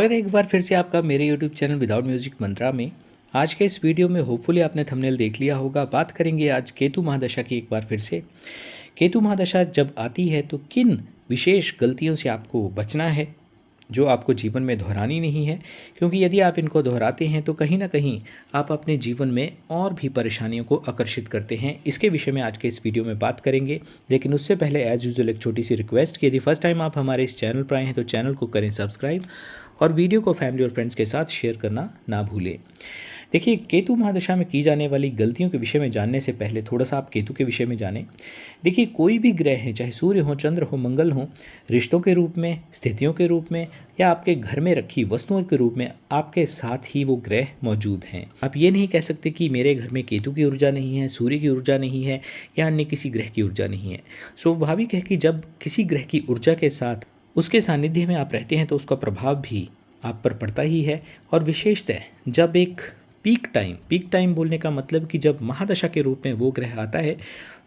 स्वागत है एक बार फिर से आपका मेरे यूट्यूब चैनल विदाउट म्यूजिक मंत्रा में। आज के इस वीडियो में होपफुली आपने थंबनेल देख लिया होगा। बात करेंगे आज केतु महादशा की एक बार फिर से। केतु महादशा जब आती है तो किन विशेष गलतियों से आपको बचना है जो आपको जीवन में दोहरानी नहीं है, क्योंकि यदि आप इनको दोहराते हैं तो कहीं ना कहीं आप अपने जीवन में और भी परेशानियों को आकर्षित करते हैं। इसके विषय में आज के इस वीडियो में बात करेंगे, लेकिन उससे पहले एज यूजुअल एक छोटी सी रिक्वेस्ट कि यदि फर्स्ट टाइम आप हमारे इस चैनल पर आए हैं तो चैनल को करें सब्सक्राइब और वीडियो को फैमिली और फ्रेंड्स के साथ शेयर करना ना भूलें। देखिए, केतु महादशा में की जाने वाली गलतियों के विषय में जानने से पहले थोड़ा सा आप केतु के विषय में जानें। देखिए, कोई भी ग्रह है, चाहे सूर्य हो, चंद्र हो, मंगल हो, रिश्तों के रूप में, स्थितियों के रूप में या आपके घर में रखी वस्तुओं के रूप में आपके साथ ही वो ग्रह मौजूद हैं। आप ये नहीं कह सकते कि मेरे घर में केतु की ऊर्जा नहीं है, सूर्य की ऊर्जा नहीं है या अन्य किसी ग्रह की ऊर्जा नहीं है। स्वाभाविक है कि जब किसी ग्रह की ऊर्जा के साथ उसके सानिध्य में आप रहते हैं तो उसका प्रभाव भी आप पर पड़ता ही है। और विशेषतः जब एक पीक टाइम बोलने का मतलब कि जब महादशा के रूप में वो ग्रह आता है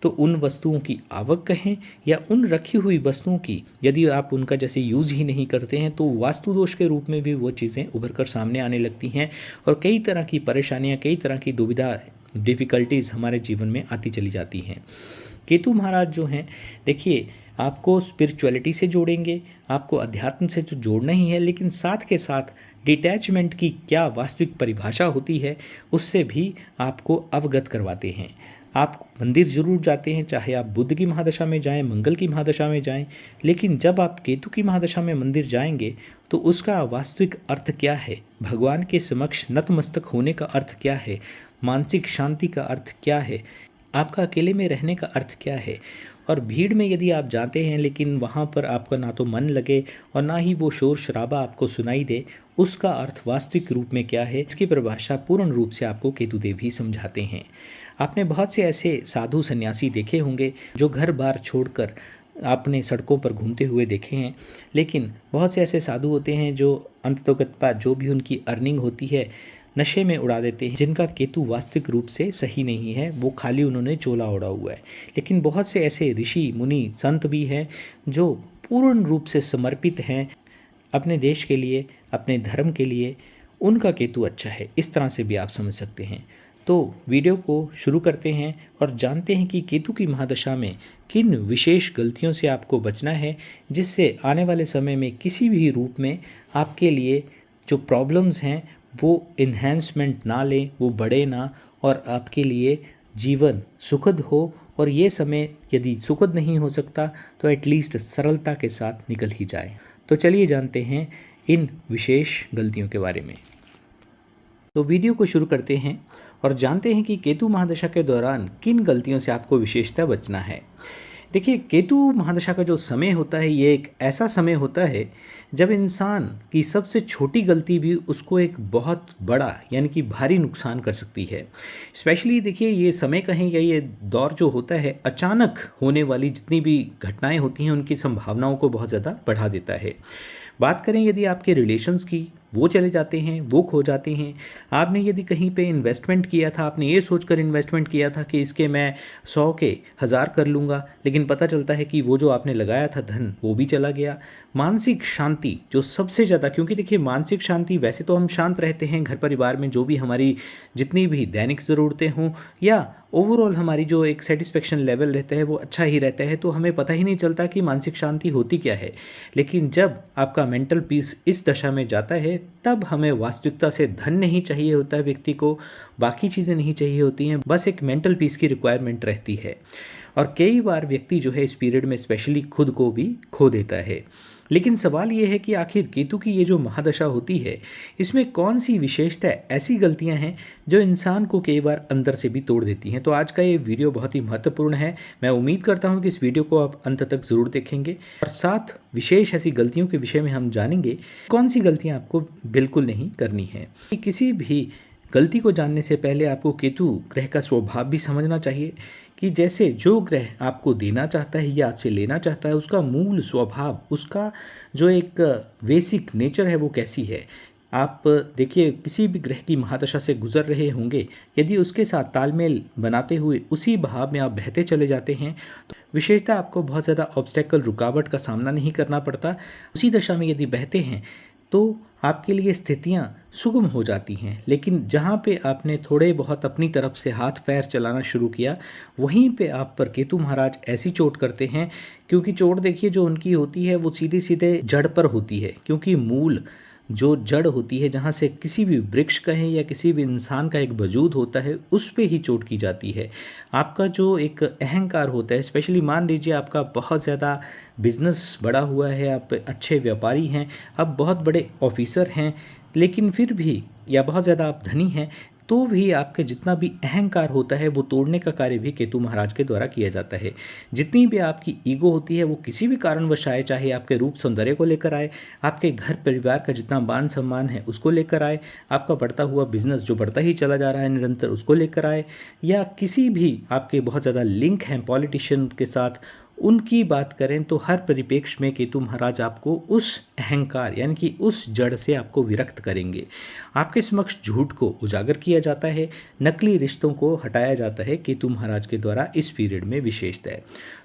तो उन वस्तुओं की आवक कहें या उन रखी हुई वस्तुओं की, यदि आप उनका जैसे यूज़ ही नहीं करते हैं तो वास्तु दोष के रूप में भी वो चीज़ें उभर कर सामने आने लगती हैं और कई तरह की परेशानियाँ, कई तरह की दुविधा, डिफ़िकल्टीज़ हमारे जीवन में आती चली जाती हैं। केतु महाराज जो हैं, देखिए, आपको स्पिरिचुअलिटी से जोड़ेंगे, आपको अध्यात्म से तो जोड़ना ही है, लेकिन साथ के साथ डिटैचमेंट की क्या वास्तविक परिभाषा होती है उससे भी आपको अवगत करवाते हैं। आप मंदिर जरूर जाते हैं, चाहे आप बुध की महादशा में जाएं, मंगल की महादशा में जाएं, लेकिन जब आप केतु की महादशा में मंदिर जाएंगे तो उसका वास्तविक अर्थ क्या है, भगवान के समक्ष नतमस्तक होने का अर्थ क्या है, मानसिक शांति का अर्थ क्या है, आपका अकेले में रहने का अर्थ क्या है। और भीड़ में यदि आप जाते हैं लेकिन वहाँ पर आपका ना तो मन लगे और ना ही वो शोर शराबा आपको सुनाई दे, उसका अर्थ वास्तविक रूप में क्या है, इसकी परिभाषा पूर्ण रूप से आपको केतुदेव ही समझाते हैं। आपने बहुत से ऐसे साधु सन्यासी देखे होंगे जो घर बार छोड़कर आपने सड़कों पर घूमते हुए देखे हैं, लेकिन बहुत से ऐसे साधु होते हैं जो अंततोगत्वा जो भी उनकी अर्निंग होती है नशे में उड़ा देते हैं, जिनका केतु वास्तविक रूप से सही नहीं है, वो खाली उन्होंने चोला ओढ़ा हुआ है। लेकिन बहुत से ऐसे ऋषि मुनि संत भी हैं जो पूर्ण रूप से समर्पित हैं अपने देश के लिए, अपने धर्म के लिए, उनका केतु अच्छा है। इस तरह से भी आप समझ सकते हैं। तो वीडियो को शुरू करते हैं और जानते हैं कि केतु की महादशा में किन विशेष गलतियों से आपको बचना है, जिससे आने वाले समय में किसी भी रूप में आपके लिए जो प्रॉब्लम्स हैं वो इन्हेंसमेंट ना लें, वो बढ़े ना, और आपके लिए जीवन सुखद हो। और ये समय यदि सुखद नहीं हो सकता तो एटलीस्ट सरलता के साथ निकल ही जाए। तो चलिए जानते हैं इन विशेष गलतियों के बारे में। तो वीडियो को शुरू करते हैं और जानते हैं कि केतु महादशा के दौरान किन गलतियों से आपको विशेषतः बचना है। देखिए, केतु महादशा का जो समय होता है ये एक ऐसा समय होता है जब इंसान की सबसे छोटी गलती भी उसको एक बहुत बड़ा यानी कि भारी नुकसान कर सकती है। स्पेशली देखिए, ये समय कहें या ये दौर जो होता है, अचानक होने वाली जितनी भी घटनाएं होती हैं उनकी संभावनाओं को बहुत ज़्यादा बढ़ा देता है। बात करें यदि आपके रिलेशंस की, वो चले जाते हैं, वो खो जाते हैं। आपने यदि कहीं पे इन्वेस्टमेंट किया था, आपने ये सोचकर इन्वेस्टमेंट किया था कि इसके मैं 100 के 1000 कर लूँगा, लेकिन पता चलता है कि वो जो आपने लगाया था धन वो भी चला गया। मानसिक शांति जो सबसे ज़्यादा, क्योंकि देखिए मानसिक शांति, वैसे तो हम शांत रहते हैं घर परिवार में, जो भी हमारी जितनी भी दैनिक ज़रूरतें हों या ओवरऑल हमारी जो एक सेटिस्फेक्शन लेवल रहता है वो अच्छा ही रहता है, तो हमें पता ही नहीं चलता कि मानसिक शांति होती क्या है। लेकिन जब आपका मेंटल पीस इस दशा में जाता है तब हमें वास्तविकता से धन नहीं चाहिए होता है, व्यक्ति को बाकी चीज़ें नहीं चाहिए होती हैं, बस एक मेंटल पीस की रिक्वायरमेंट रहती है। और कई बार व्यक्ति जो है इस पीरियड में स्पेशली खुद को भी खो देता है। लेकिन सवाल ये है कि आखिर केतु की ये जो महादशा होती है इसमें कौन सी विशेषता, ऐसी गलतियां हैं जो इंसान को कई बार अंदर से भी तोड़ देती हैं। तो आज का ये वीडियो बहुत ही महत्वपूर्ण है। मैं उम्मीद करता हूं कि इस वीडियो को आप अंत तक ज़रूर देखेंगे और साथ विशेष ऐसी गलतियों के विषय में हम जानेंगे कौन सी गलतियाँ आपको बिल्कुल नहीं करनी है। किसी भी गलती को जानने से पहले आपको केतु ग्रह का स्वभाव भी समझना चाहिए कि जैसे जो ग्रह आपको देना चाहता है या आपसे लेना चाहता है उसका मूल स्वभाव, उसका जो एक बेसिक नेचर है वो कैसी है। आप देखिए, किसी भी ग्रह की महादशा से गुजर रहे होंगे, यदि उसके साथ तालमेल बनाते हुए उसी बहाव में आप बहते चले जाते हैं तो विशेषतः आपको बहुत ज़्यादा ऑब्स्टेकल, रुकावट का सामना नहीं करना पड़ता। उसी दशा में यदि बहते हैं तो आपके लिए स्थितियाँ सुगम हो जाती हैं। लेकिन जहाँ पे आपने थोड़े बहुत अपनी तरफ से हाथ पैर चलाना शुरू किया, वहीं पे आप पर केतु महाराज ऐसी चोट करते हैं, क्योंकि चोट देखिए जो उनकी होती है वो सीधे-सीधे जड़ पर होती है, क्योंकि मूल जो जड़ होती है जहाँ से किसी भी वृक्ष कहें या किसी भी इंसान का एक वजूद होता है, उस पे ही चोट की जाती है। आपका जो एक अहंकार होता है, स्पेशली मान लीजिए आपका बहुत ज़्यादा बिजनेस बढ़ा हुआ है, आप अच्छे व्यापारी हैं, आप बहुत बड़े ऑफिसर हैं, लेकिन फिर भी या बहुत ज़्यादा आप धनी हैं, तो भी आपके जितना भी अहंकार होता है वो तोड़ने का कार्य भी केतु महाराज के द्वारा किया जाता है। जितनी भी आपकी ईगो होती है वो किसी भी कारणवश आए, चाहे आपके रूप सौंदर्य को लेकर आए, आपके घर परिवार का जितना मान सम्मान है उसको लेकर आए, आपका बढ़ता हुआ बिजनेस जो बढ़ता ही चला जा रहा है निरंतर उसको लेकर आए, या किसी भी आपके बहुत ज़्यादा लिंक हैं पॉलिटिशियन के साथ, उनकी बात करें तो हर परिप्रेक्ष्य में केतु महाराज आपको उस अहंकार यानी कि उस जड़ से आपको विरक्त करेंगे। आपके समक्ष झूठ को उजागर किया जाता है, नकली रिश्तों को हटाया जाता है केतु महाराज के द्वारा इस पीरियड में विशेषतः।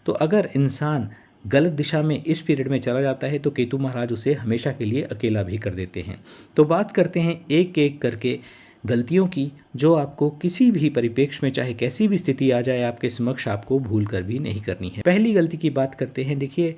तो अगर इंसान गलत दिशा में इस पीरियड में चला जाता है तो केतु महाराज उसे हमेशा के लिए अकेला भी कर देते हैं। तो बात करते हैं एक एक करके गलतियों की, जो आपको किसी भी परिप्रेक्ष्य में चाहे कैसी भी स्थिति आ जाए आपके समक्ष आपको भूल कर भी नहीं करनी है। पहली गलती की बात करते हैं, देखिए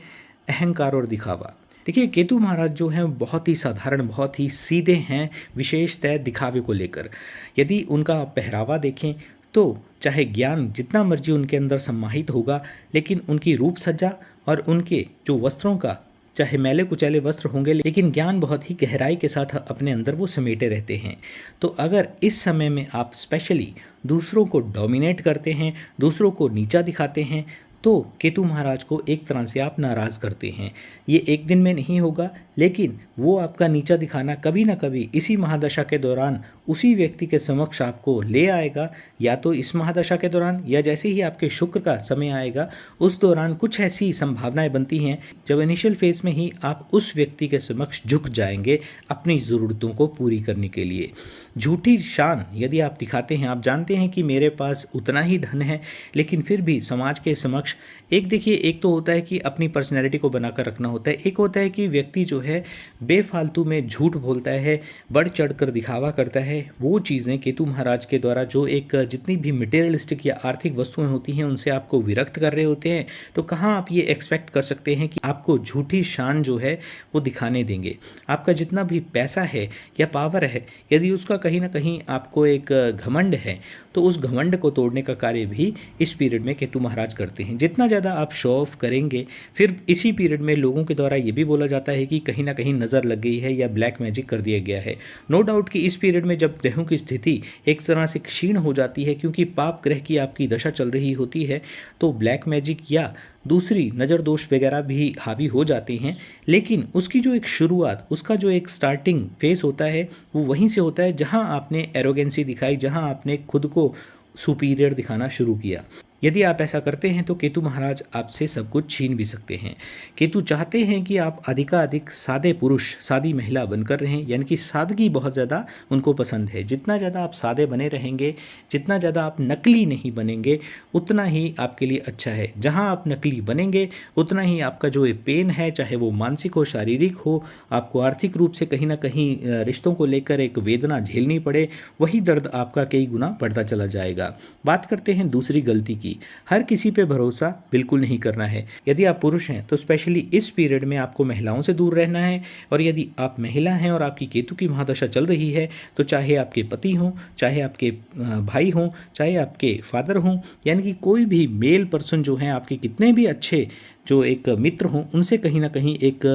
अहंकार और दिखावा। देखिए केतु महाराज जो हैं बहुत ही साधारण, बहुत ही सीधे हैं, विशेषतः दिखावे को लेकर। यदि उनका पहरावा देखें तो चाहे ज्ञान जितना मर्जी उनके अंदर सम्माहित होगा, लेकिन उनकी रूप सज्जा और उनके जो वस्त्रों का, चाहे मैले कुचैले वस्त्र होंगे, लेकिन ज्ञान बहुत ही गहराई के साथ अपने अंदर वो समेटे रहते हैं। तो अगर इस समय में आप स्पेशली दूसरों को डोमिनेट करते हैं, दूसरों को नीचा दिखाते हैं, तो केतु महाराज को एक तरह से आप नाराज़ करते हैं। ये एक दिन में नहीं होगा, लेकिन वो आपका नीचा दिखाना कभी ना कभी इसी महादशा के दौरान उसी व्यक्ति के समक्ष आपको ले आएगा, या तो इस महादशा के दौरान या जैसे ही आपके शुक्र का समय आएगा उस दौरान कुछ ऐसी संभावनाएं बनती हैं जब इनिशियल फेज में ही आप उस व्यक्ति के समक्ष झुक जाएंगे अपनी ज़रूरतों को पूरी करने के लिए। झूठी शान यदि आप दिखाते हैं, आप जानते हैं कि मेरे पास उतना ही धन है, लेकिन फिर भी समाज के समक्ष एक देखिए, एक तो होता है कि अपनी पर्सनैलिटी को बनाकर रखना होता है, एक होता है कि व्यक्ति जो है बेफालतू में झूठ बोलता है, बढ़ चढ़ कर दिखावा करता है। वो चीज़ें केतु महाराज के द्वारा जो एक जितनी भी मटेरियलिस्टिक या आर्थिक वस्तुएं होती हैं उनसे आपको विरक्त कर रहे होते हैं, तो कहाँ आप ये एक्सपेक्ट कर सकते हैं कि आपको झूठी शान जो है वो दिखाने देंगे। आपका जितना भी पैसा है या पावर है, यदि उसका कहीं ना कहीं आपको एक घमंड है, तो उस घमंड को तोड़ने का कार्य भी इस पीरियड में केतु महाराज करते हैं। जितना ज़्यादा आप शो ऑफ करेंगे, फिर इसी पीरियड में लोगों के द्वारा ये भी बोला जाता है कि कहीं ना कहीं नज़र लग गई है या ब्लैक मैजिक कर दिया गया है। नो डाउट कि इस पीरियड में जब ग्रहों की स्थिति एक तरह से क्षीण हो जाती है, क्योंकि पाप ग्रह की आपकी दशा चल रही होती है, तो ब्लैक मैजिक या दूसरी नज़र दोष वगैरह भी हावी हो जाते हैं। लेकिन उसकी जो एक शुरुआत, उसका जो एक स्टार्टिंग फेस होता है वो वहीं से होता है जहां आपने एरोगेंसी दिखाई, जहां आपने खुद को सुपीरियर दिखाना शुरू किया। यदि आप ऐसा करते हैं तो केतु महाराज आपसे सब कुछ छीन भी सकते हैं। केतु चाहते हैं कि आप अधिकाधिक सादे पुरुष, सादी महिला बनकर रहें, यानी कि सादगी बहुत ज़्यादा उनको पसंद है। जितना ज़्यादा आप सादे बने रहेंगे, जितना ज़्यादा आप नकली नहीं बनेंगे, उतना ही आपके लिए अच्छा है। जहाँ आप नकली बनेंगे उतना ही आपका जो ये पेन है, चाहे वो मानसिक हो, शारीरिक हो, आपको आर्थिक रूप से कहीं ना कहीं रिश्तों को लेकर एक वेदना झेलनी पड़े, वही दर्द आपका कई गुना बढ़ता चला जाएगा। बात करते हैं दूसरी गलती की। हर किसी पे भरोसा बिल्कुल नहीं करना है। यदि आप पुरुष हैं तो स्पेशली इस पीरियड में आपको महिलाओं से दूर रहना है, और यदि आप महिला हैं और आपकी केतु की महादशा चल रही है तो चाहे आपके पति हों, चाहे आपके भाई हों, चाहे आपके फादर हों, यानी कि कोई भी मेल पर्सन जो हैं, आपके कितने भी अच्छे जो एक मित्र हों, उनसे कहीं ना कहीं एक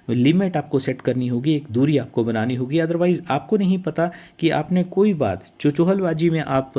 लिमिट आपको सेट करनी होगी, एक दूरी आपको बनानी होगी। अदरवाइज़ आपको नहीं पता कि आपने कोई बात जो चुहलबाजी में आप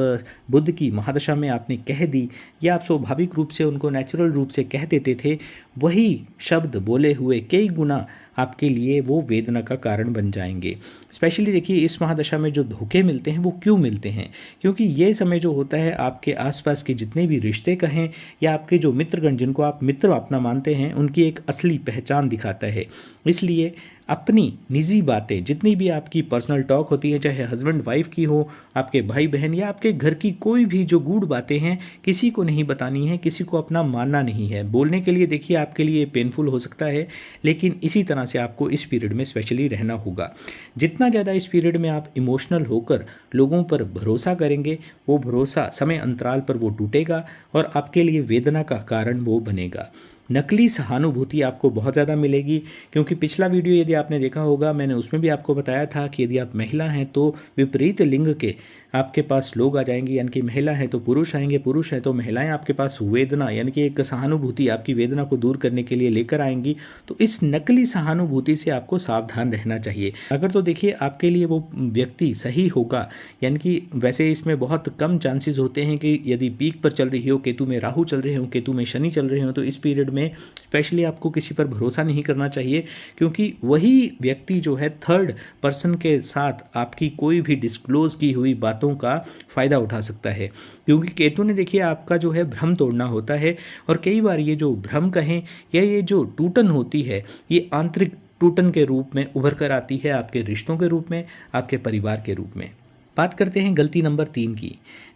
बुध की महादशा में आपने कह दी, या आप स्वाभाविक रूप से उनको नेचुरल रूप से कह देते थे, वही शब्द बोले हुए कई गुना आपके लिए वो वेदना का कारण बन जाएंगे। स्पेशली देखिए इस महादशा में जो धोखे मिलते हैं वो क्यों मिलते हैं, क्योंकि ये समय जो होता है आपके आसपास के जितने भी रिश्ते कहें या आपके जो मित्रगण जिनको आप मित्र अपना मानते हैं, उनकी एक असली पहचान दिखाता है। इसलिए अपनी निजी बातें, जितनी भी आपकी पर्सनल टॉक होती है, चाहे हस्बैंड वाइफ की हो, आपके भाई बहन या आपके घर की कोई भी जो गूढ़ बातें हैं, किसी को नहीं बतानी है, किसी को अपना मानना नहीं है। बोलने के लिए देखिए आपके लिए पेनफुल हो सकता है, लेकिन इसी तरह से आपको इस पीरियड में स्पेशली रहना होगा। जितना ज़्यादा इस पीरियड में आप इमोशनल होकर लोगों पर भरोसा करेंगे, वो भरोसा समय अंतराल पर वो टूटेगा और आपके लिए वेदना का कारण वो बनेगा। नकली सहानुभूति आपको बहुत ज़्यादा मिलेगी, क्योंकि पिछला वीडियो यदि आपने देखा होगा, मैंने उसमें भी आपको बताया था कि यदि आप महिला हैं तो विपरीत लिंग के आपके पास लोग आ जाएंगे, यानी कि महिला है तो पुरुष आएंगे, पुरुष है तो महिलाएं आपके पास वेदना यानी कि एक सहानुभूति आपकी वेदना को दूर करने के लिए लेकर आएंगी। तो इस नकली सहानुभूति से आपको सावधान रहना चाहिए। अगर तो देखिए आपके लिए वो व्यक्ति सही होगा, यानी कि वैसे इसमें बहुत कम चांसेस होते हैं कि यदि पीक पर चल रही हो, केतु में राहु चल रहे हो, केतु में शनि चल रहे हो, तो इस पीरियड में स्पेशली आपको किसी पर भरोसा नहीं करना चाहिए, क्योंकि वही व्यक्ति जो है थर्ड पर्सन के साथ आपकी कोई भी डिस्क्लोज की हुई बातों का फ़ायदा उठा सकता है। क्योंकि केतु ने देखिए आपका जो है भ्रम तोड़ना होता है, और कई बार ये जो भ्रम कहें या ये जो टूटन होती है, ये आंतरिक टूटन के रूप में उभर कर आती है, आपके रिश्तों के रूप में, आपके परिवार के रूप में। बात करते हैं गलती नंबर 3 की।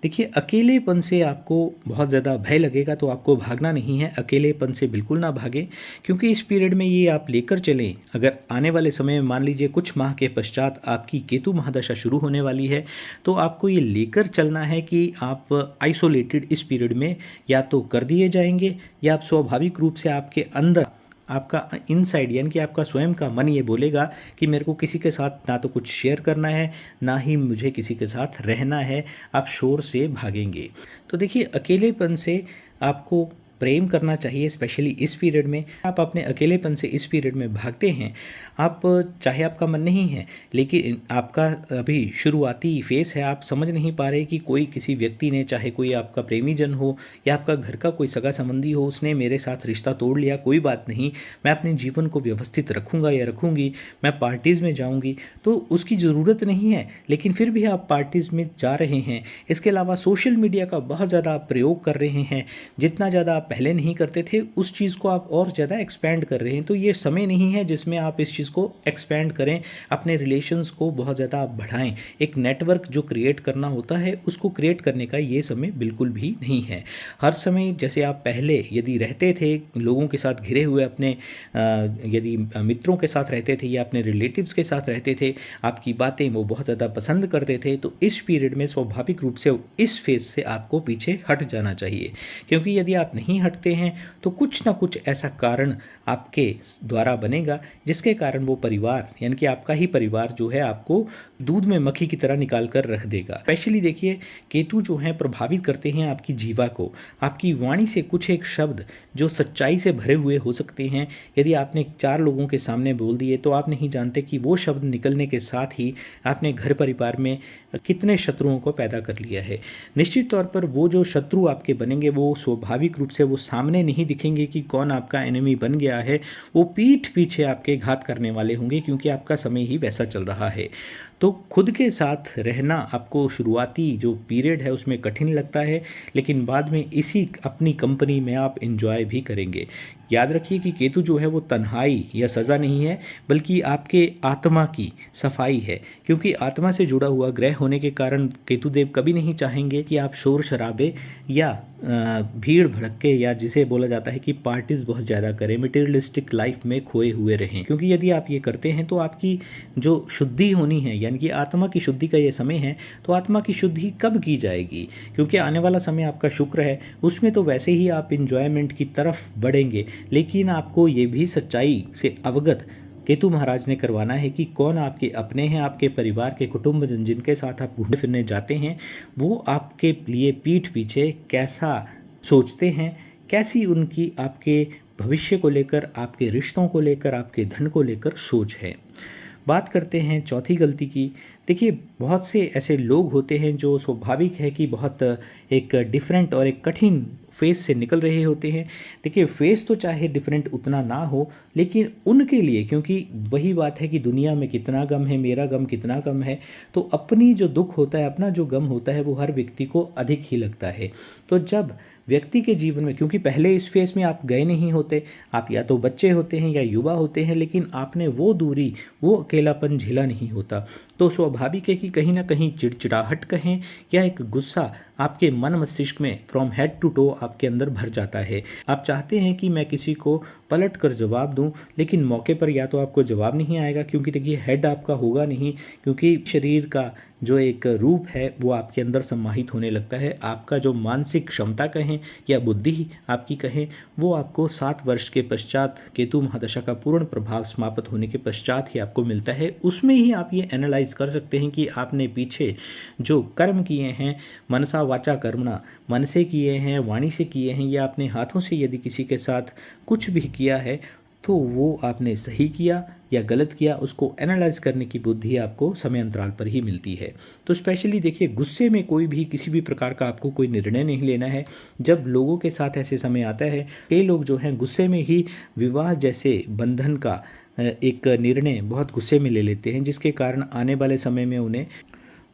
देखिए अकेलेपन से आपको बहुत ज़्यादा भय लगेगा, तो आपको भागना नहीं है, अकेलेपन से बिल्कुल ना भागें, क्योंकि इस पीरियड में ये आप लेकर चलें। अगर आने वाले समय में मान लीजिए कुछ माह के पश्चात आपकी केतु महादशा शुरू होने वाली है, तो आपको ये लेकर चलना है कि आप आइसोलेटेड इस पीरियड में या तो कर दिए जाएंगे, या आप स्वाभाविक रूप से आपके अंदर आपका इनसाइड यानी कि आपका स्वयं का मन ये बोलेगा कि मेरे को किसी के साथ ना तो कुछ शेयर करना है, ना ही मुझे किसी के साथ रहना है, आप शोर से भागेंगे। तो देखिए अकेलेपन से आपको प्रेम करना चाहिए, स्पेशली इस पीरियड में। आप अपने अकेलेपन से इस पीरियड में भागते हैं, आप चाहे आपका मन नहीं है, लेकिन आपका अभी शुरुआती फेस है, आप समझ नहीं पा रहे कि कोई किसी व्यक्ति ने, चाहे कोई आपका प्रेमी जन हो या आपका घर का कोई सगा संबंधी हो, उसने मेरे साथ रिश्ता तोड़ लिया, कोई बात नहीं, मैं अपने जीवन को व्यवस्थित रखूँगा या रखूँगी, मैं पार्टीज़ में जाऊँगी। तो उसकी ज़रूरत नहीं है, लेकिन फिर भी आप पार्टीज़ में जा रहे हैं। इसके अलावा सोशल मीडिया का बहुत ज़्यादा आप प्रयोग कर रहे हैं, जितना ज़्यादा आप पहले नहीं करते थे उस चीज़ को आप और ज़्यादा एक्सपैंड कर रहे हैं। तो ये समय नहीं है जिसमें आप इस चीज़ को एक्सपैंड करें, अपने रिलेशंस को बहुत ज़्यादा आप बढ़ाएं। एक नेटवर्क जो क्रिएट करना होता है उसको क्रिएट करने का ये समय बिल्कुल भी नहीं है। हर समय जैसे आप पहले यदि रहते थे लोगों के साथ घिरे हुए, अपने यदि मित्रों के साथ रहते थे या अपने रिलेटिव्स के साथ रहते थे, आपकी बातें वो बहुत ज़्यादा पसंद करते थे, तो इस पीरियड में स्वाभाविक रूप से इस फेज से आपको पीछे हट जाना चाहिए। क्योंकि यदि आप नहीं हटते हैं तो कुछ ना कुछ ऐसा कारण आपके द्वारा बनेगा जिसके कारण वो परिवार यानी कि आपका ही परिवार जो है आपको दूध में मक्खी की तरह निकाल कर रख देगा। स्पेशली देखिए केतु जो है प्रभावित करते हैं आपकी जीवा को। आपकी वाणी से कुछ एक शब्द जो सच्चाई से भरे हुए हो सकते हैं, यदि आपने 4 लोगों के सामने बोल दिए तो आप नहीं जानते कि वो शब्द निकलने के साथ ही आपने घर परिवार में कितने शत्रुओं को पैदा कर लिया है। निश्चित तौर पर वो जो शत्रु आपके बनेंगे वो स्वाभाविक रूप से वो सामने नहीं दिखेंगे कि कौन आपका एनिमी बन गया है, वो पीठ पीछे आपके घात करने वाले होंगे, क्योंकि आपका समय ही वैसा चल रहा है। तो खुद के साथ रहना आपको शुरुआती जो पीरियड है उसमें कठिन लगता है, लेकिन बाद में इसी अपनी कंपनी में आप एंजॉय भी करेंगे। याद रखिए कि केतु जो है वो तन्हाई या सज़ा नहीं है, बल्कि आपके आत्मा की सफाई है, क्योंकि आत्मा से जुड़ा हुआ ग्रह होने के कारण केतुदेव कभी नहीं चाहेंगे कि आप शोर शराबे या भीड़ भड़के या जिसे बोला जाता है कि पार्टीज बहुत ज़्यादा करें, मटेरियलिस्टिक लाइफ में खोए हुए रहें। क्योंकि यदि आप ये करते हैं तो आपकी जो शुद्धि होनी है यानी कि आत्मा की शुद्धि का ये समय है, तो आत्मा की शुद्धि कब की जाएगी? क्योंकि आने वाला समय आपका शुक्र है, उसमें तो वैसे ही आप इंजॉयमेंट की तरफ बढ़ेंगे, लेकिन आपको ये भी सच्चाई से अवगत केतु महाराज ने करवाना है कि कौन आपके अपने हैं, आपके परिवार के कुटुंब जिनके साथ आप घूमने फिरने जाते हैं, वो आपके लिए पीठ पीछे कैसा सोचते हैं, कैसी उनकी आपके भविष्य को लेकर, आपके रिश्तों को लेकर, आपके धन को लेकर सोच है। बात करते हैं चौथी गलती की। देखिए बहुत से ऐसे लोग होते हैं जो स्वाभाविक है कि बहुत एक डिफरेंट और एक कठिन फेस से निकल रहे होते हैं। देखिए फेस तो चाहे डिफरेंट उतना ना हो, लेकिन उनके लिए, क्योंकि वही बात है कि दुनिया में कितना गम है, मेरा गम कितना गम है, तो अपनी जो दुख होता है, अपना जो गम होता है वो हर व्यक्ति को अधिक ही लगता है। तो जब व्यक्ति के जीवन में, क्योंकि पहले इस फेस में आप गए नहीं होते, आप या तो बच्चे होते हैं या युवा होते हैं, लेकिन आपने वो दूरी, वो अकेलापन झेला नहीं होता। तो स्वाभाविक है कि कहीं ना कहीं चिड़चिड़ाहट कहें या एक गुस्सा आपके मन मस्तिष्क में फ्रॉम हेड टू टो आपके अंदर भर जाता है। आप चाहते हैं कि मैं किसी को पलट कर जवाब दूं, लेकिन मौके पर या तो आपको जवाब नहीं आएगा, क्योंकि देखिए हेड आपका होगा नहीं, क्योंकि शरीर का जो एक रूप है वो आपके अंदर सम्माहित होने लगता है। आपका जो मानसिक क्षमता कहें या बुद्धि आपकी कहें, वो आपको 7 वर्ष के पश्चात केतु महादशा का पूर्ण प्रभाव समाप्त होने के पश्चात ही आपको मिलता है। उसमें ही आप ये एनालाइज कर सकते हैं कि आपने पीछे जो कर्म किए हैं, मनसा वाचा कर्मणा, मन से किए हैं, वाणी से किए हैं, या अपने हाथों से यदि किसी के साथ कुछ भी किया है, तो वो आपने सही किया या गलत किया, उसको एनालाइज करने की बुद्धि आपको समय अंतराल पर ही मिलती है। तो स्पेशली देखिए, गुस्से में कोई भी किसी भी प्रकार का आपको कोई निर्णय नहीं लेना है। जब लोगों के साथ ऐसे समय आता है, कई लोग जो हैं गुस्से में ही विवाह जैसे बंधन का एक निर्णय बहुत गुस्से में ले लेते हैं, जिसके कारण आने वाले समय में उन्हें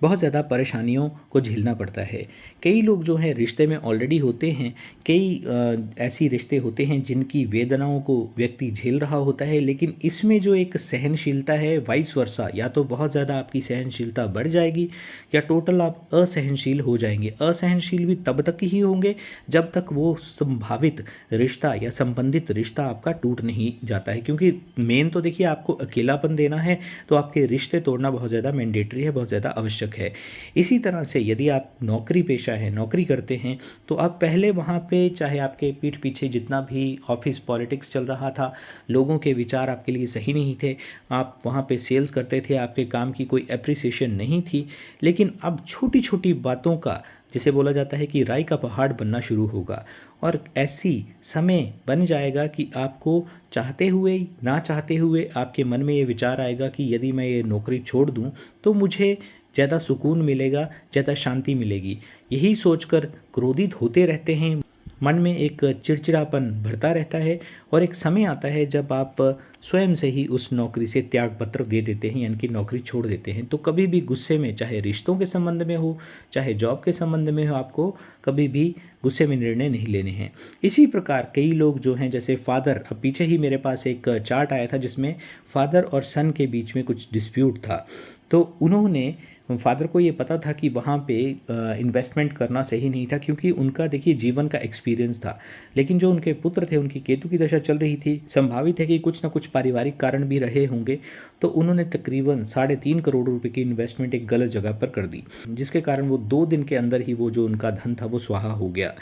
बहुत ज़्यादा परेशानियों को झेलना पड़ता है। कई लोग जो हैं रिश्ते में ऑलरेडी होते हैं, कई ऐसी रिश्ते होते हैं जिनकी वेदनाओं को व्यक्ति झेल रहा होता है, लेकिन इसमें जो एक सहनशीलता है वाइस वर्सा, या तो बहुत ज़्यादा आपकी सहनशीलता बढ़ जाएगी या टोटल आप असहनशील हो जाएंगे। असहनशील भी तब तक ही होंगे जब तक वो संभावित रिश्ता या संबंधित रिश्ता आपका टूट नहीं जाता है, क्योंकि मेन तो देखिए आपको अकेलापन देना है, तो आपके रिश्ते तोड़ना बहुत ज़्यादा मैंडेटरी है, बहुत ज़्यादा आवश्यक है। इसी तरह से यदि आप नौकरी पेशा है, नौकरी करते हैं, तो आप पहले वहाँ पे चाहे आपके पीठ पीछे जितना भी ऑफिस पॉलिटिक्स चल रहा था, लोगों के विचार आपके लिए सही नहीं थे, आप वहाँ पे सेल्स करते थे, आपके काम की कोई एप्रिसिएशन नहीं थी, लेकिन अब छोटी छोटी बातों का, जिसे बोला जाता है कि राई का पहाड़ बनना शुरू होगा, और ऐसी समय बन जाएगा कि आपको चाहते हुए ना चाहते हुए आपके मन में ये विचार आएगा कि यदि मैं ये नौकरी छोड़ दूं तो मुझे ज़्यादा सुकून मिलेगा, ज़्यादा शांति मिलेगी। यही सोचकर क्रोधित होते रहते हैं, मन में एक चिड़चिड़ापन भरता रहता है, और एक समय आता है जब आप स्वयं से ही उस नौकरी से त्याग पत्र दे देते हैं, यानी कि नौकरी छोड़ देते हैं। तो कभी भी गुस्से में, चाहे रिश्तों के संबंध में हो, चाहे जॉब के संबंध में हो, आपको कभी भी गुस्से में निर्णय नहीं लेने हैं। इसी प्रकार कई लोग जो हैं, जैसे फादर, अब पीछे ही मेरे पास एक चार्ट आया था जिसमें फादर और सन के बीच में कुछ डिस्प्यूट था, तो उन्होंने, फादर को ये पता था कि वहाँ पे इन्वेस्टमेंट करना सही नहीं था, क्योंकि उनका देखिए जीवन का एक्सपीरियंस था, लेकिन जो उनके पुत्र थे, उनकी केतु की दशा चल रही थी, संभावित है कि कुछ ना कुछ पारिवारिक कारण भी रहे होंगे, तो उन्होंने तकरीबन 3.5 करोड़ रुपए की इन्वेस्टमेंट एक गलत जगह पर कर दी, जिसके कारण वो 2 दिन के अंदर ही वो जो उनका धन था वो स्वाहा हो गया।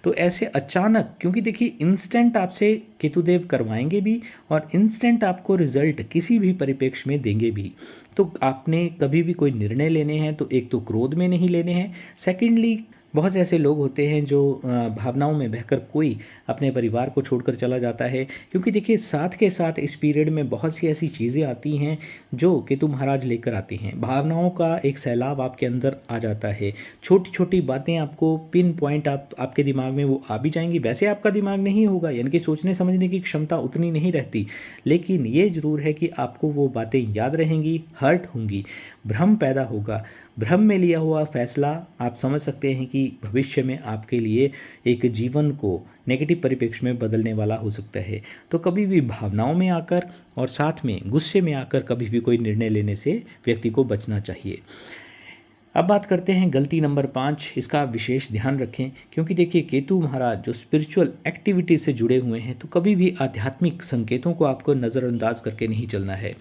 तो ऐसे अचानक, क्योंकि देखिए इंस्टेंट आपसे केतुदेव करवाएंगे भी, और इंस्टेंट आपको रिजल्ट किसी भी परिप्रेक्ष्य में देंगे भी। तो आपने कभी भी कोई निर्णय लेने हैं तो एक तो क्रोध में नहीं लेने हैं, सेकेंडली बहुत से ऐसे लोग होते हैं जो भावनाओं में बहकर कोई अपने परिवार को छोड़कर चला जाता है, क्योंकि देखिए साथ के साथ इस पीरियड में बहुत सी ऐसी चीज़ें आती हैं जो केतु महाराज लेकर आते हैं। भावनाओं का एक सैलाब आपके अंदर आ जाता है, छोटी छोटी बातें आपको पिन पॉइंट आपके दिमाग में वो आ भी जाएंगी। वैसे आपका दिमाग नहीं होगा, यानी कि सोचने समझने की क्षमता उतनी नहीं रहती, लेकिन ये ज़रूर है कि आपको वो बातें याद रहेंगी, हर्ट होंगी, भ्रम पैदा होगा। भ्रम में लिया हुआ फैसला आप समझ सकते हैं कि भविष्य में आपके लिए एक जीवन को नेगेटिव परिप्रेक्ष्य में बदलने वाला हो सकता है। तो कभी भी भावनाओं में आकर और साथ में गुस्से में आकर कभी भी कोई निर्णय लेने से व्यक्ति को बचना चाहिए। अब बात करते हैं गलती नंबर 5। इसका आप विशेष ध्यान रखें, क्योंकि देखिए केतु महाराज जो स्पिरिचुअल एक्टिविटी से जुड़े हुए हैं, तो कभी भी आध्यात्मिक संकेतों को आपको नज़रअंदाज करके नहीं चलना है।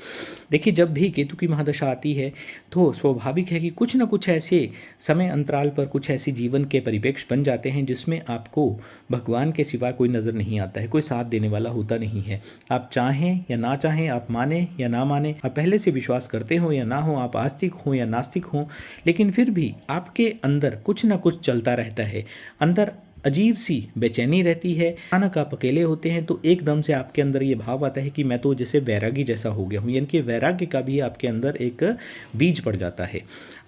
देखिए जब भी केतु की महादशा आती है तो स्वाभाविक है कि कुछ ना कुछ ऐसे समय अंतराल पर कुछ ऐसी जीवन के परिप्रेक्ष्य बन जाते हैं जिसमें आपको भगवान के सिवा कोई नज़र नहीं आता है, कोई साथ देने वाला होता नहीं है। आप चाहें या ना चाहें, आप माने या ना माने, आप पहले से विश्वास करते हो या ना हो, आप आस्तिक हो या नास्तिक हो, लेकिन फिर भी आपके अंदर कुछ ना कुछ चलता रहता है। अंदर अजीब सी बेचैनी रहती है। अचानक आप अकेले होते हैं तो एकदम से आपके अंदर ये भाव आता है कि मैं तो जैसे वैरागी जैसा हो गया हूँ, यानी कि वैराग्य का भी आपके अंदर एक बीज पड़ जाता है।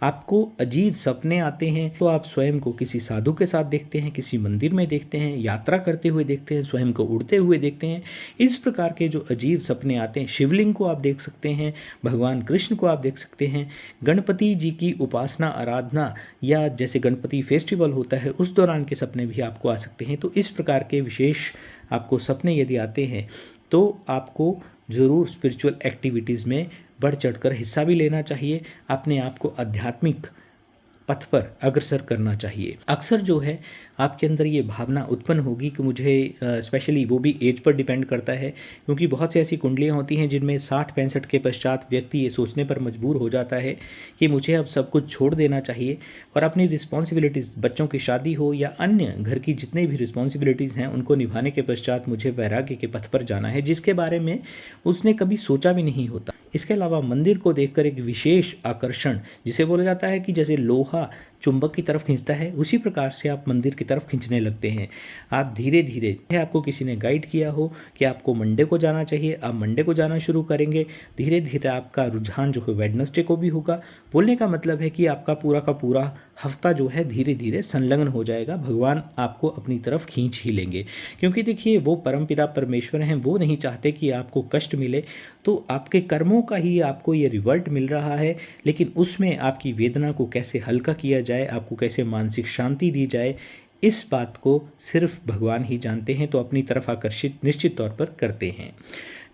आपको अजीब सपने आते हैं, तो आप स्वयं को किसी साधु के साथ देखते हैं, किसी मंदिर में देखते हैं, यात्रा करते हुए देखते हैं, स्वयं को उड़ते हुए देखते हैं। इस प्रकार के जो अजीब सपने आते हैं, शिवलिंग को आप देख सकते हैं, भगवान कृष्ण को आप देख सकते हैं, गणपति जी की उपासना आराधना या जैसे गणपति फेस्टिवल होता है उस दौरान के सपने भी भी आपको आ सकते हैं। तो इस प्रकार के विशेष आपको सपने यदि आते हैं तो आपको ज़रूर स्पिरिचुअल एक्टिविटीज़ में बढ़ चढ़कर हिस्सा भी लेना चाहिए, अपने आप को आध्यात्मिक पथ पर अग्रसर करना चाहिए। अक्सर जो है आपके अंदर ये भावना उत्पन्न होगी कि मुझे स्पेशली वो भी एज पर डिपेंड करता है, क्योंकि बहुत सी ऐसी कुंडलियाँ होती हैं जिनमें 60-65 के पश्चात व्यक्ति ये सोचने पर मजबूर हो जाता है कि मुझे अब सब कुछ छोड़ देना चाहिए और अपनी रिस्पॉन्सिबिलिटीज़, बच्चों की शादी हो या अन्य घर की जितनी भी रिस्पॉन्सिबिलिटीज़ हैं उनको निभाने के पश्चात मुझे वैराग्य के पथ पर जाना है, जिसके बारे में उसने कभी सोचा भी नहीं होता। इसके अलावा मंदिर को देखकर एक विशेष आकर्षण, जिसे बोला जाता है कि जैसे लोहा चुंबक की तरफ खींचता है, उसी प्रकार से आप मंदिर की तरफ खींचने लगते हैं। आप धीरे धीरे, आपको किसी ने गाइड किया हो कि आपको मंडे को जाना चाहिए, आप मंडे को जाना शुरू करेंगे। धीरे धीरे आपका रुझान जो है वेडनेसडे को भी होगा। बोलने का मतलब है कि आपका पूरा का पूरा हफ्ता जो है धीरे धीरे संलग्न हो जाएगा, भगवान आपको अपनी तरफ खींच ही लेंगे। क्योंकि देखिए वो परमपिता परमेश्वर हैं, वो नहीं चाहते कि आपको कष्ट मिले, तो आपके कर्मों का ही आपको ये रिवर्ट मिल रहा है, लेकिन उसमें आपकी वेदना को कैसे हल्का किया जाए, आपको कैसे मानसिक शांति दी जाए, इस बात को सिर्फ भगवान ही जानते हैं। तो अपनी तरफ आकर्षित निश्चित तौर पर करते हैं।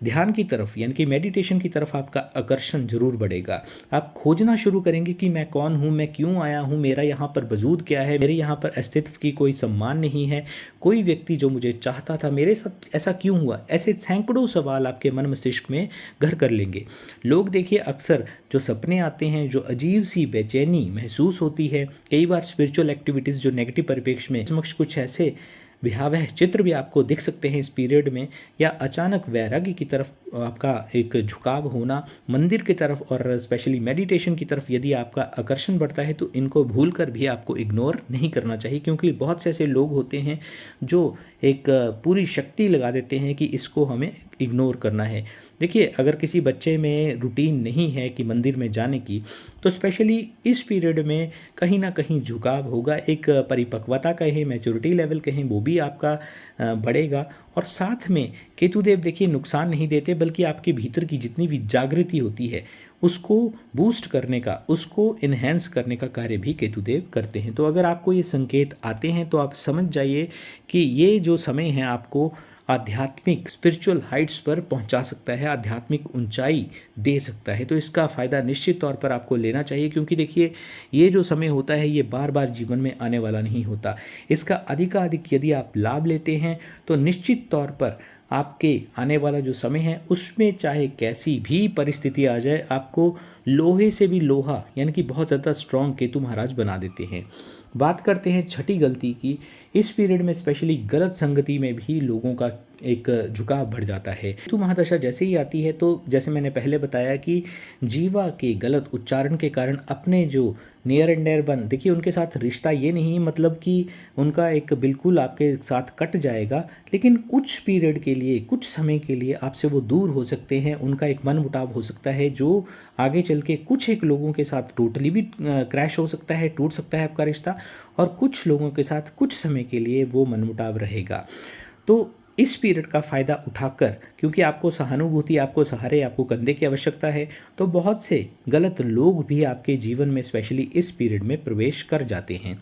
ध्यान की तरफ यानी कि मेडिटेशन की तरफ आपका आकर्षण जरूर बढ़ेगा। आप खोजना शुरू करेंगे कि मैं कौन हूँ, मैं क्यों आया हूँ, मेरा यहाँ पर वजूद क्या है, मेरे यहाँ पर अस्तित्व की कोई सम्मान नहीं है, कोई व्यक्ति जो मुझे चाहता था मेरे साथ ऐसा क्यों हुआ। ऐसे सैकड़ों सवाल आपके मन मस्तिष्क में घर कर लेंगे। लोग देखिए अक्सर जो सपने आते हैं, जो अजीब सी बेचैनी महसूस होती है, कई बार स्पिरिचुअल एक्टिविटीज़ जो नेगेटिव परिप्रेक्ष्य में समक्ष कुछ ऐसे भयावह चित्र भी आपको दिख सकते हैं इस पीरियड में, या अचानक वैराग्य की तरफ आपका एक झुकाव होना, मंदिर की तरफ और स्पेशली मेडिटेशन की तरफ यदि आपका आकर्षण बढ़ता है तो इनको भूलकर भी आपको इग्नोर नहीं करना चाहिए। क्योंकि बहुत से ऐसे लोग होते हैं जो एक पूरी शक्ति लगा देते हैं कि इसको हमें इग्नोर करना है। देखिए अगर किसी बच्चे में रूटीन नहीं है कि मंदिर में जाने की, तो स्पेशली इस पीरियड में कहीं ना कहीं झुकाव होगा, एक परिपक्वता कहें, मैच्योरिटी लेवल कहें, वो भी आपका बढ़ेगा। और साथ में केतुदेव देखिए नुकसान नहीं देते, बल्कि आपके भीतर की जितनी भी जागृति होती है उसको बूस्ट करने का, उसको इन्हेंस करने का कार्य भी केतुदेव करते हैं। तो अगर आपको ये संकेत आते हैं तो आप समझ जाइए कि ये जो समय है आपको आध्यात्मिक स्पिरिचुअल हाइट्स पर पहुंचा सकता है, आध्यात्मिक ऊंचाई दे सकता है। तो इसका फ़ायदा निश्चित तौर पर आपको लेना चाहिए, क्योंकि देखिए ये जो समय होता है ये बार बार जीवन में आने वाला नहीं होता। इसका अधिकाधिक यदि आप लाभ लेते हैं तो निश्चित तौर पर आपके आने वाला जो समय है उसमें चाहे कैसी भी परिस्थिति आ जाए, आपको लोहे से भी लोहा यानी कि बहुत ज़्यादा स्ट्रॉन्ग केतु महाराज बना देते हैं। बात करते हैं छठी गलती की। इस पीरियड में स्पेशली गलत संगति में भी लोगों का एक झुकाव बढ़ जाता है। केतु महादशा जैसे ही आती है तो जैसे मैंने पहले बताया कि जीवा के गलत उच्चारण के कारण अपने जो नियर एंड डेयर वन, देखिए उनके साथ रिश्ता ये नहीं मतलब कि उनका एक बिल्कुल आपके साथ कट जाएगा, लेकिन कुछ पीरियड के लिए, कुछ समय के लिए आपसे वो दूर हो सकते हैं। उनका एक मन मुटाव हो सकता है जो आगे चल के कुछ एक लोगों के साथ टोटली भी क्रैश हो सकता है, टूट सकता है आपका रिश्ता, और कुछ लोगों के साथ कुछ समय के लिए वो मनमुटाव रहेगा। तो इस पीरियड का फ़ायदा उठाकर, क्योंकि आपको सहानुभूति, आपको सहारे, आपको कंधे की आवश्यकता है, तो बहुत से गलत लोग भी आपके जीवन में स्पेशली इस पीरियड में प्रवेश कर जाते हैं।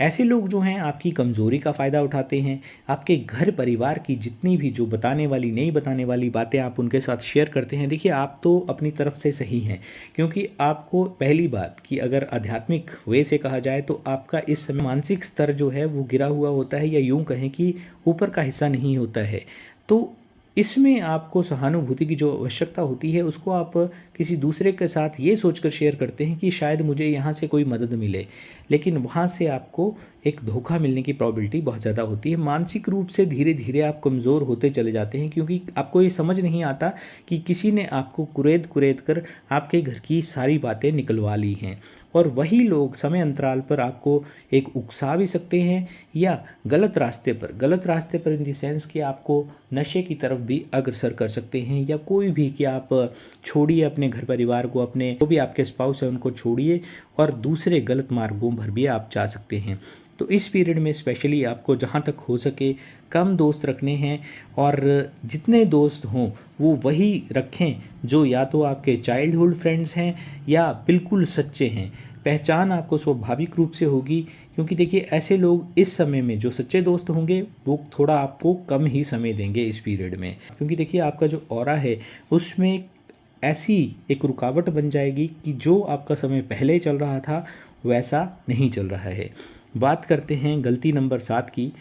ऐसे लोग जो हैं आपकी कमज़ोरी का फ़ायदा उठाते हैं, आपके घर परिवार की जितनी भी जो बताने वाली, नहीं बताने वाली बातें आप उनके साथ शेयर करते हैं। देखिए आप तो अपनी तरफ से सही हैं, क्योंकि आपको पहली बात कि अगर आध्यात्मिक वे से कहा जाए तो आपका इस समय मानसिक स्तर जो है वो गिरा हुआ होता है, या यूँ कहें कि ऊपर का हिस्सा नहीं होता है। तो इसमें आपको सहानुभूति की जो आवश्यकता होती है उसको आप किसी दूसरे के साथ ये सोचकर शेयर करते हैं कि शायद मुझे यहाँ से कोई मदद मिले, लेकिन वहाँ से आपको एक धोखा मिलने की प्रॉबिलिटी बहुत ज़्यादा होती है। मानसिक रूप से धीरे धीरे आप कमज़ोर होते चले जाते हैं, क्योंकि आपको ये समझ नहीं आता कि किसी ने आपको कुरेद कुरेद कर आपके घर की सारी बातें निकलवा ली हैं, और वही लोग समय अंतराल पर आपको एक उकसा भी सकते हैं, या गलत रास्ते पर इन द सेंस कि आपको नशे की तरफ भी अग्रसर कर सकते हैं, या कोई भी कि आप छोड़िए अपने घर परिवार को, अपने जो भी आपके स्पाउस है उनको छोड़िए और दूसरे गलत मार्गों पर भी आप जा सकते हैं। तो इस पीरियड में स्पेशली आपको जहाँ तक हो सके कम दोस्त रखने हैं, और जितने दोस्त हों वो वही रखें जो या तो आपके चाइल्डहुड फ्रेंड्स हैं या बिल्कुल सच्चे हैं। पहचान आपको स्वाभाविक रूप से होगी, क्योंकि देखिए ऐसे लोग इस समय में जो सच्चे दोस्त होंगे वो थोड़ा आपको कम ही समय देंगे इस पीरियड में, क्योंकि देखिए आपका जो ऑरा है उसमें ऐसी एक रुकावट बन जाएगी कि जो आपका समय पहले चल रहा था वैसा नहीं चल रहा है। बात करते हैं गलती नंबर 7 की।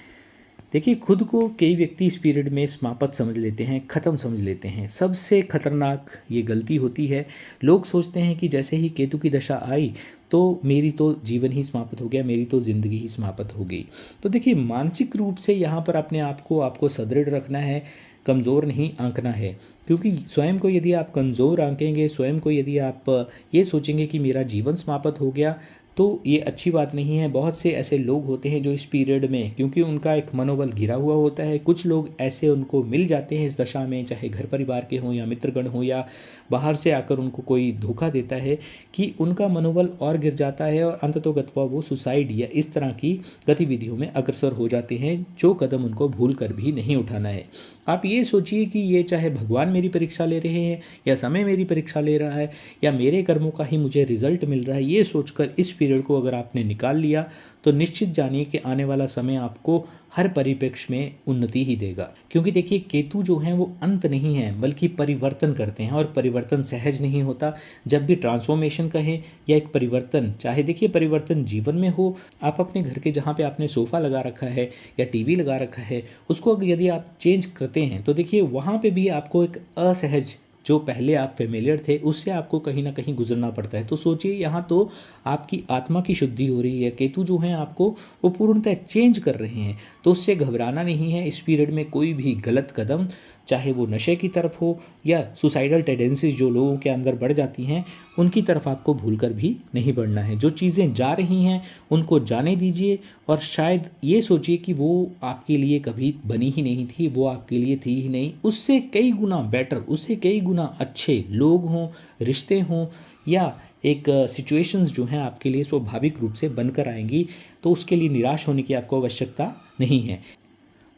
देखिए खुद को कई व्यक्ति इस पीरियड में समाप्त समझ लेते हैं, ख़त्म समझ लेते हैं। सबसे खतरनाक ये गलती होती है। लोग सोचते हैं कि जैसे ही केतु की दशा आई तो मेरी तो जीवन ही समाप्त हो गया, मेरी तो ज़िंदगी ही समाप्त हो गई। तो देखिए मानसिक रूप से यहाँ पर अपने आप को आपको सुदृढ़ रखना है, कमज़ोर नहीं आंकना है, क्योंकि स्वयं को यदि आप कमज़ोर आंकेंगे, स्वयं को यदि आप ये सोचेंगे कि मेरा जीवन समाप्त हो गया, तो ये अच्छी बात नहीं है। बहुत से ऐसे लोग होते हैं जो इस पीरियड में, क्योंकि उनका एक मनोबल गिरा हुआ होता है, कुछ लोग ऐसे उनको मिल जाते हैं इस दशा में, चाहे घर परिवार के हों या मित्रगण हों या बाहर से आकर उनको कोई धोखा देता है, कि उनका मनोबल और गिर जाता है और अंततोगत्वा वो सुसाइड या इस तरह की गतिविधियों में अग्रसर हो जाते हैं, जो कदम उनको भूल कर भी नहीं उठाना है। आप ये सोचिए कि ये चाहे भगवान मेरी परीक्षा ले रहे हैं या समय मेरी परीक्षा ले रहा है या मेरे कर्मों का ही मुझे रिजल्ट मिल रहा है, ये सोचकर इस पीरियड को अगर आपने निकाल लिया तो निश्चित जानिए कि आने वाला समय आपको हर परिप्रेक्ष्य में उन्नति ही देगा। क्योंकि देखिए केतु जो हैं वो अंत नहीं है बल्कि परिवर्तन करते हैं, और परिवर्तन सहज नहीं होता। जब भी ट्रांसफॉर्मेशन कहें या एक परिवर्तन, चाहे देखिए परिवर्तन जीवन में हो, आप अपने घर के जहाँ पे आपने सोफ़ा लगा रखा है या टीवी लगा रखा है उसको यदि आप चेंज करते हैं तो देखिए वहाँ पे भी आपको एक असहज, जो पहले आप फेमिलियर थे उससे आपको कहीं ना कहीं गुजरना पड़ता है। तो सोचिए यहाँ तो आपकी आत्मा की शुद्धि हो रही है, केतु जो हैं आपको वो पूर्णतः चेंज कर रहे हैं। तो उससे घबराना नहीं है। इस पीरियड में कोई भी गलत कदम, चाहे वो नशे की तरफ हो या सुसाइडल टेंडेंसीज जो लोगों के अंदर बढ़ जाती हैं, उनकी तरफ आपको भूलकर भी नहीं बढ़ना है। जो चीज़ें जा रही हैं उनको जाने दीजिए, और शायद ये सोचिए कि वो आपके लिए कभी बनी ही नहीं थी, वो आपके लिए थी ही नहीं। उससे कई गुना बेटर, उससे कई गुना अच्छे लोग हों, रिश्ते हों या एक सिचुएशंस जो हैं आपके लिए स्वाभाविक रूप से बनकर आएंगी। तो उसके लिए निराश होने की आपको आवश्यकता नहीं है।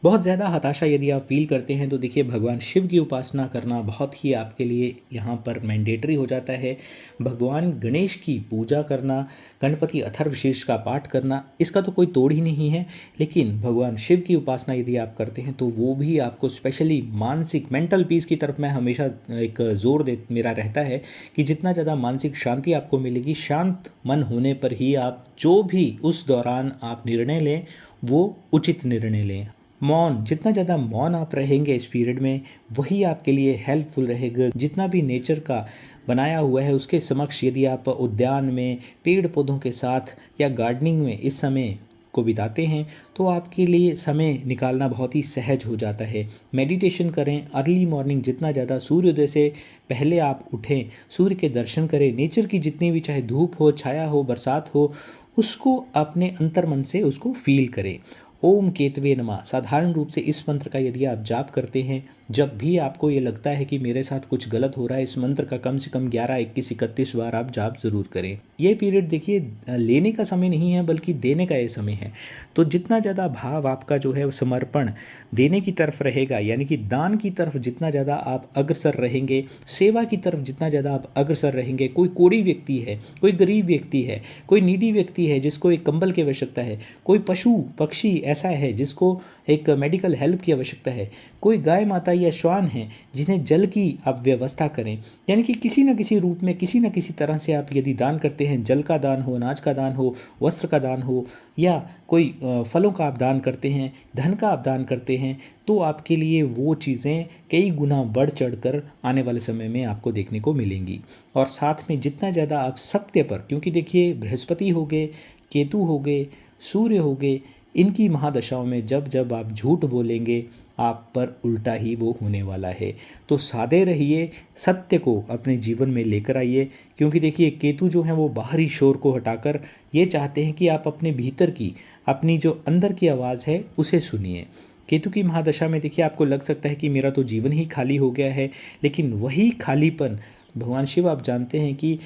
बहुत ज़्यादा हताशा यदि आप फील करते हैं तो देखिए भगवान शिव की उपासना करना बहुत ही आपके लिए यहाँ पर मैंडेटरी हो जाता है। भगवान गणेश की पूजा करना, गणपति अथर्वशीर्ष का पाठ करना, इसका तो कोई तोड़ ही नहीं है। लेकिन भगवान शिव की उपासना यदि आप करते हैं तो वो भी आपको स्पेशली मानसिक मेंटल पीस की तरफ मैं हमेशा एक जोर दे मेरा रहता है कि जितना ज़्यादा मानसिक शांति आपको मिलेगी, शांत मन होने पर ही आप जो भी उस दौरान आप निर्णय लें वो उचित निर्णय लें। मौन, जितना ज़्यादा मौन आप रहेंगे इस पीरियड में वही आपके लिए हेल्पफुल रहेगा। जितना भी नेचर का बनाया हुआ है उसके समक्ष यदि आप उद्यान में पेड़ पौधों के साथ या गार्डनिंग में इस समय को बिताते हैं तो आपके लिए समय निकालना बहुत ही सहज हो जाता है। मेडिटेशन करें अर्ली मॉर्निंग, जितना ज़्यादा सूर्योदय से पहले आप उठें, सूर्य के दर्शन करें, नेचर की जितनी भी चाहे धूप हो, छाया हो, बरसात हो, उसको अपने अंतर्मन से उसको फील करें। ओम केतवे नमः, साधारण रूप से इस मंत्र का यदि आप जाप करते हैं, जब भी आपको ये लगता है कि मेरे साथ कुछ गलत हो रहा है, इस मंत्र का कम से कम 11, 21, 31 बार आप जाप ज़रूर करें। ये पीरियड देखिए लेने का समय नहीं है बल्कि देने का ये समय है। तो जितना ज़्यादा भाव आपका जो है वो समर्पण देने की तरफ रहेगा, यानी कि दान की तरफ जितना ज़्यादा आप अग्रसर रहेंगे, सेवा की तरफ जितना ज़्यादा आप अग्रसर रहेंगे, कोई कोढ़ी व्यक्ति है, कोई गरीब व्यक्ति है, कोई नीडी व्यक्ति है जिसको एक कंबल की आवश्यकता है, कोई पशु पक्षी ऐसा है जिसको एक मेडिकल हेल्प की आवश्यकता है, कोई गाय माता या श्वान है जिन्हें जल की आप व्यवस्था करें, यानी कि किसी न किसी रूप में किसी न किसी तरह से आप यदि दान करते हैं, जल का दान हो, अनाज का दान हो, वस्त्र का दान हो, या कोई फलों का आप दान करते हैं, धन का आप दान करते हैं, तो आपके लिए वो चीज़ें कई गुना बढ़ चढ़ कर आने वाले समय में आपको देखने को मिलेंगी। और साथ में जितना ज़्यादा आप सत्य पर, क्योंकि देखिए बृहस्पति हो गए, केतु हो गए, सूर्य हो गए, इनकी महादशाओं में जब जब आप झूठ बोलेंगे आप पर उल्टा ही वो होने वाला है। तो सादे रहिए, सत्य को अपने जीवन में लेकर आइए, क्योंकि देखिए केतु जो हैं वो बाहरी शोर को हटाकर ये चाहते हैं कि आप अपने भीतर की, अपनी जो अंदर की आवाज़ है उसे सुनिए। केतु की महादशा में देखिए आपको लग सकता है कि मेरा तो जीवन ही खाली हो गया है, लेकिन वही खालीपन भगवान शिव आप जानते हैं कि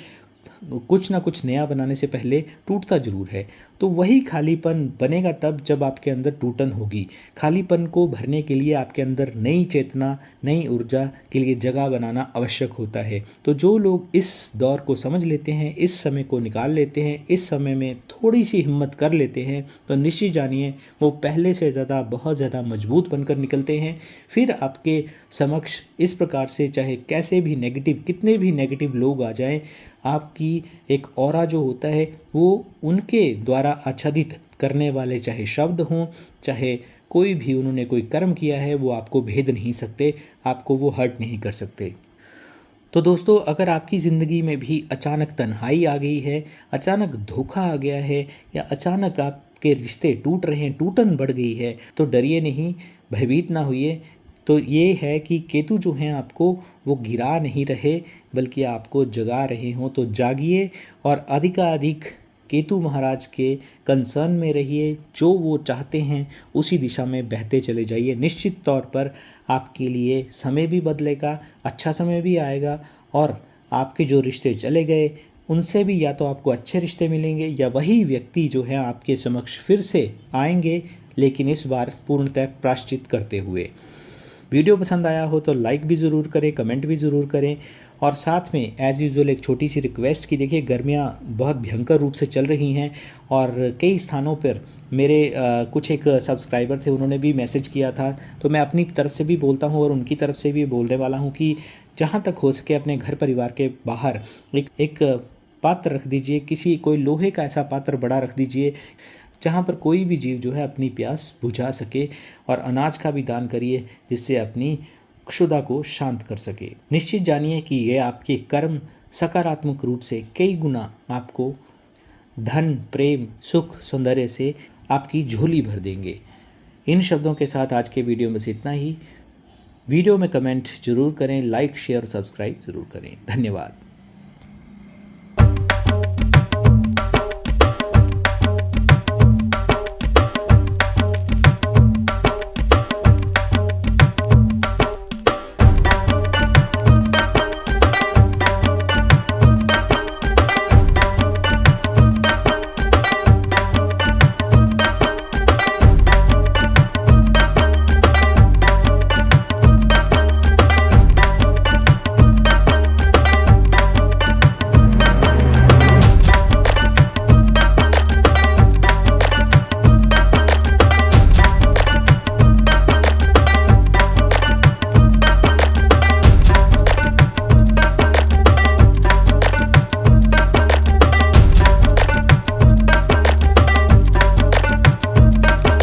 कुछ ना कुछ नया बनाने से पहले टूटता ज़रूर है। तो वही खालीपन बनेगा तब जब आपके अंदर टूटन होगी। खालीपन को भरने के लिए आपके अंदर नई चेतना, नई ऊर्जा के लिए जगह बनाना आवश्यक होता है। तो जो लोग इस दौर को समझ लेते हैं, इस समय को निकाल लेते हैं, इस समय में थोड़ी सी हिम्मत कर लेते हैं, तो निश्चित जानिए वो पहले से ज़्यादा बहुत ज़्यादा मजबूत बनकर निकलते हैं। फिर आपके समक्ष इस प्रकार से चाहे कैसे भी नेगेटिव, कितने भी नेगेटिव लोग आ जाएं, आपकी एक ऑरा जो होता है वो उनके द्वारा आच्छादित करने वाले चाहे शब्द हों, चाहे कोई भी उन्होंने कोई कर्म किया है, वो आपको भेद नहीं सकते, आपको वो हर्ट नहीं कर सकते। तो दोस्तों, अगर आपकी ज़िंदगी में भी अचानक तन्हाई आ गई है, अचानक धोखा आ गया है, या अचानक आपके रिश्ते टूट रहे हैं, टूटन बढ़ गई है, तो डरिए नहीं, भयभीत ना होइए। तो ये है कि केतु जो हैं आपको वो गिरा नहीं रहे, बल्कि आपको जगा रहे हों। तो जागिए और अधिकाधिक केतु महाराज के कंसर्न में रहिए। जो वो चाहते हैं उसी दिशा में बहते चले जाइए। निश्चित तौर पर आपके लिए समय भी बदलेगा, अच्छा समय भी आएगा, और आपके जो रिश्ते चले गए उनसे भी या तो आपको अच्छे रिश्ते मिलेंगे, या वही व्यक्ति जो है आपके समक्ष फिर से आएंगे, लेकिन इस बार पूर्णतः प्रायश्चित करते हुए। वीडियो पसंद आया हो तो लाइक भी ज़रूर करें, कमेंट भी ज़रूर करें, और साथ में एज़ यूजुअल एक छोटी सी रिक्वेस्ट कि देखिए गर्मियाँ बहुत भयंकर रूप से चल रही हैं, और कई स्थानों पर मेरे कुछ एक सब्सक्राइबर थे, उन्होंने भी मैसेज किया था। तो मैं अपनी तरफ से भी बोलता हूँ और उनकी तरफ से भी बोलने वाला हूँ कि जहाँ तक हो सके अपने घर परिवार के बाहर एक पात्र रख दीजिए, किसी कोई लोहे का ऐसा पात्र बड़ा रख दीजिए जहाँ पर कोई भी जीव जो है अपनी प्यास बुझा सके, और अनाज का भी दान करिए जिससे अपनी क्षुधा को शांत कर सके। निश्चित जानिए कि ये आपके कर्म सकारात्मक रूप से कई गुना आपको धन, प्रेम, सुख, सौंदर्य से आपकी झोली भर देंगे। इन शब्दों के साथ आज के वीडियो में से इतना ही। वीडियो में कमेंट जरूर करें, लाइक, शेयर और सब्सक्राइब ज़रूर करें। धन्यवाद।